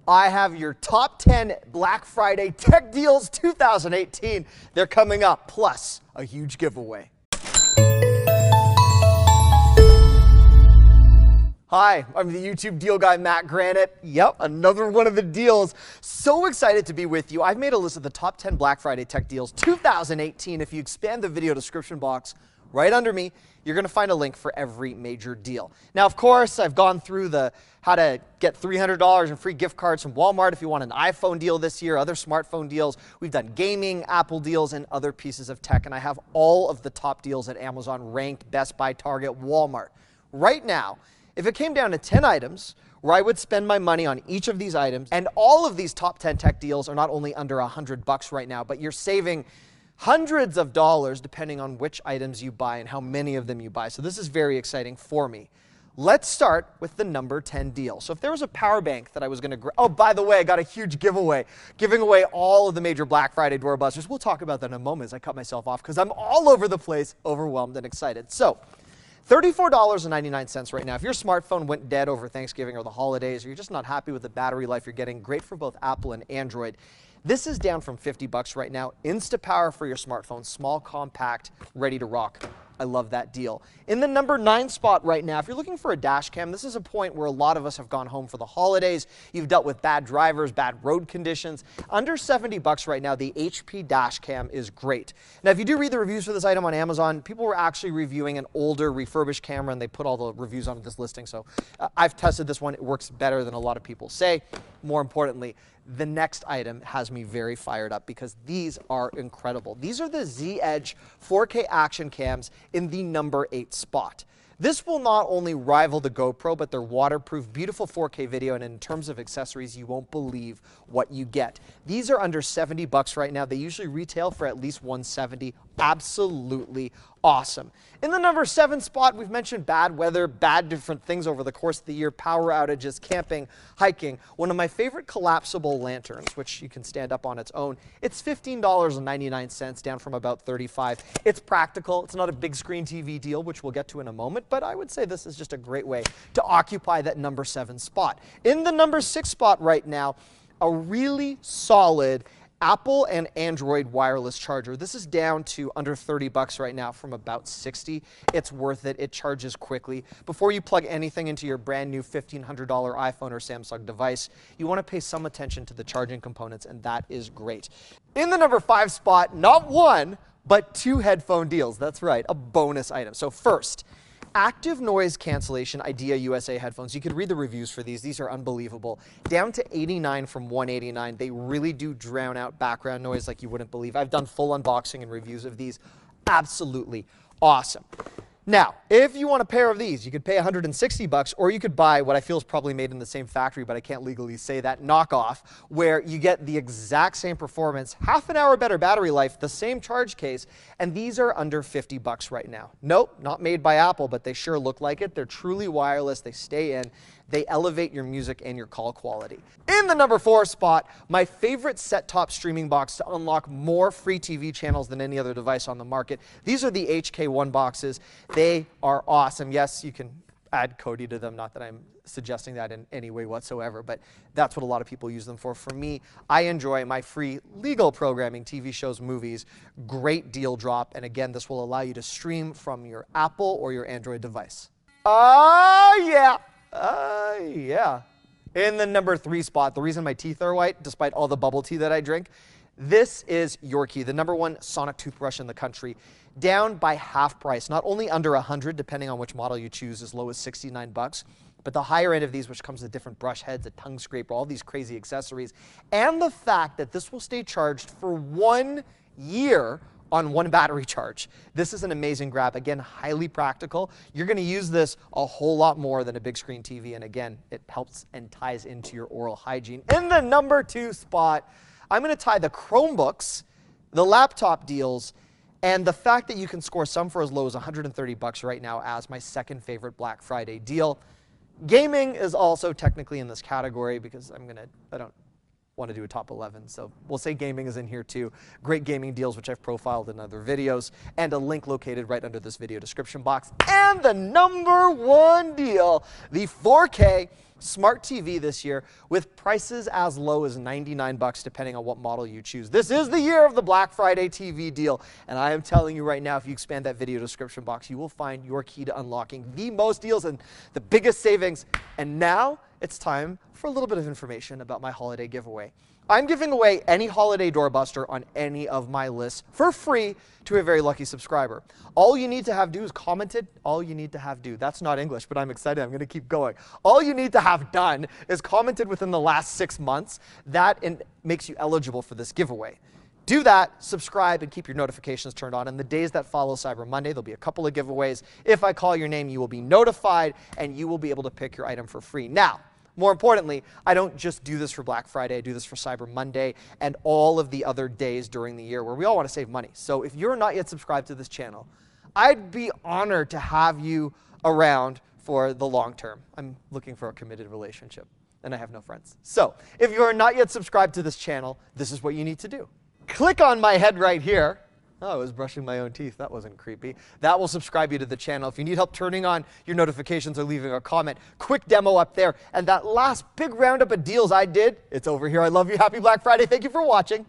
I have your top 10 Black Friday tech deals 2018. They're coming up, plus a huge giveaway. Hi, I'm the YouTube deal guy, Matt Granite. Yep, another one of the deals. So excited to be with you. I've made a list of the top 10 Black Friday tech deals 2018. If you expand the video description box right under me, you're going to find a link for every major deal. Now, of course, I've gone through the how to get $300 in free gift cards from Walmart if you want an iPhone deal this year, other smartphone deals. We've done gaming, Apple deals, and other pieces of tech. And I have all of the top deals at Amazon ranked, Best Buy, Target, Walmart. Right now, if it came down to 10 items where I would spend my money on each of these items, and all of these top 10 tech deals are not only under $100 right now, but you're saving hundreds of dollars depending on which items you buy and how many of them you buy. So this is very exciting for me. Let's start with the number 10 deal. So if there was a power bank that I was going to oh, by the way, I got a huge giveaway, giving away all of the major Black Friday doorbusters. We'll talk about that in a moment as I cut myself off because I'm all over the place, overwhelmed and excited. So $34.99 right now. If your smartphone went dead over Thanksgiving or the holidays, or you're just not happy with the battery life you're getting, great for both Apple and Android. This is down from $50 right now. Instapower for your smartphone, small, compact, ready to rock. I love that deal. In the number 9 spot right now, if you're looking for a dash cam, this is a point where a lot of us have gone home for the holidays. You've dealt with bad drivers, bad road conditions. Under $70 right now, the HP dash cam is great. Now, if you do read the reviews for this item on Amazon, people were actually reviewing an older refurbished camera, and they put all the reviews on this listing. So I've tested this one. It works better than a lot of people say. More importantly, the next item has me very fired up because these are incredible. These are the Z Edge 4K action cams in the number 8 spot. This will not only rival the GoPro, but they're waterproof, beautiful 4K video, and in terms of accessories, you won't believe what you get. These are under $70 right now. They usually retail for at least $170. Absolutely awesome. In the number 7 spot, we've mentioned bad weather, bad different things over the course of the year, power outages, camping, hiking. One of my favorite collapsible lanterns, which you can stand up on its own, it's $15.99, down from about $35. It's practical. It's not a big screen TV deal, which we'll get to in a moment, but I would say this is just a great way to occupy that number 7 spot. In the number 6 spot right now, a really solid Apple and Android wireless charger. This is down to under $30 right now from about $60. It's worth it. It charges quickly. Before you plug anything into your brand new $1,500 iPhone or Samsung device, you want to pay some attention to the charging components, and that is great. In the number 5 spot, not one, but 2 headphone deals. That's right, a bonus item. So first, active noise cancellation Idea USA headphones. You could read the reviews for these. These are unbelievable. Down to $89 from $189. They really do drown out background noise like you wouldn't believe. I've done full unboxing and reviews of these. Absolutely awesome. Now, if you want a pair of these, you could pay $160, or you could buy what I feel is probably made in the same factory, but I can't legally say that, knockoff, where you get the exact same performance, half an hour better battery life, the same charge case, and these are under $50 right now. Nope, not made by Apple, but they sure look like it. They're truly wireless. They stay in. They elevate your music and your call quality. In the number 4 spot, my favorite set-top streaming box to unlock more free TV channels than any other device on the market. These are the HK1 boxes. They are awesome. Yes, you can add Kodi to them. Not that I'm suggesting that in any way whatsoever, but that's what a lot of people use them for. For me, I enjoy my free legal programming, TV shows, movies. Great deal drop. And again, this will allow you to stream from your Apple or your Android device. Oh, yeah. Yeah. In the number 3 spot, the reason my teeth are white, despite all the bubble tea that I drink, this is Yorkie, the number 1 sonic toothbrush in the country, down by half price. Not only under $100, depending on which model you choose, as low as $69, but the higher end of these, which comes with different brush heads, a tongue scraper, all these crazy accessories, and the fact that this will stay charged for 1 year on 1 battery charge. This is an amazing grab. Again, highly practical. You're going to use this a whole lot more than a big screen TV, and again, it helps and ties into your oral hygiene. In the number 2 spot, I'm going to tie the Chromebooks, the laptop deals, and the fact that you can score some for as low as $130 right now as my second favorite Black Friday deal. Gaming is also technically in this category because I don't want to do a top 11, so we'll say gaming is in here too. Great gaming deals, which I've profiled in other videos, and a link located right under this video description box. And the number 1 deal, the 4K smart TV this year with prices as low as $99 depending on what model you choose. This is the year of the Black Friday TV deal, and I am telling you right now, if you expand that video description box, you will find your key to unlocking the most deals and the biggest savings. And now it's time for a little bit of information about my holiday giveaway. I'm giving away any holiday doorbuster on any of my lists for free to a very lucky subscriber. All you need to have do is commented. All you need to have do. That's not English, but I'm excited. I'm going to keep going. All you need to have done is commented within the last 6 months. That makes you eligible for this giveaway. Do that, subscribe, and keep your notifications turned on. In the days that follow Cyber Monday, there'll be a couple of giveaways. If I call your name, you will be notified, and you will be able to pick your item for free. Now, more importantly, I don't just do this for Black Friday. I do this for Cyber Monday and all of the other days during the year where we all want to save money. So if you're not yet subscribed to this channel, I'd be honored to have you around for the long term. I'm looking for a committed relationship, and I have no friends. So if you are not yet subscribed to this channel, this is what you need to do. Click on my head right here. Oh, I was brushing my own teeth. That wasn't creepy. That will subscribe you to the channel. If you need help turning on your notifications or leaving a comment, quick demo up there. And that last big roundup of deals I did, it's over here. I love you. Happy Black Friday. Thank you for watching.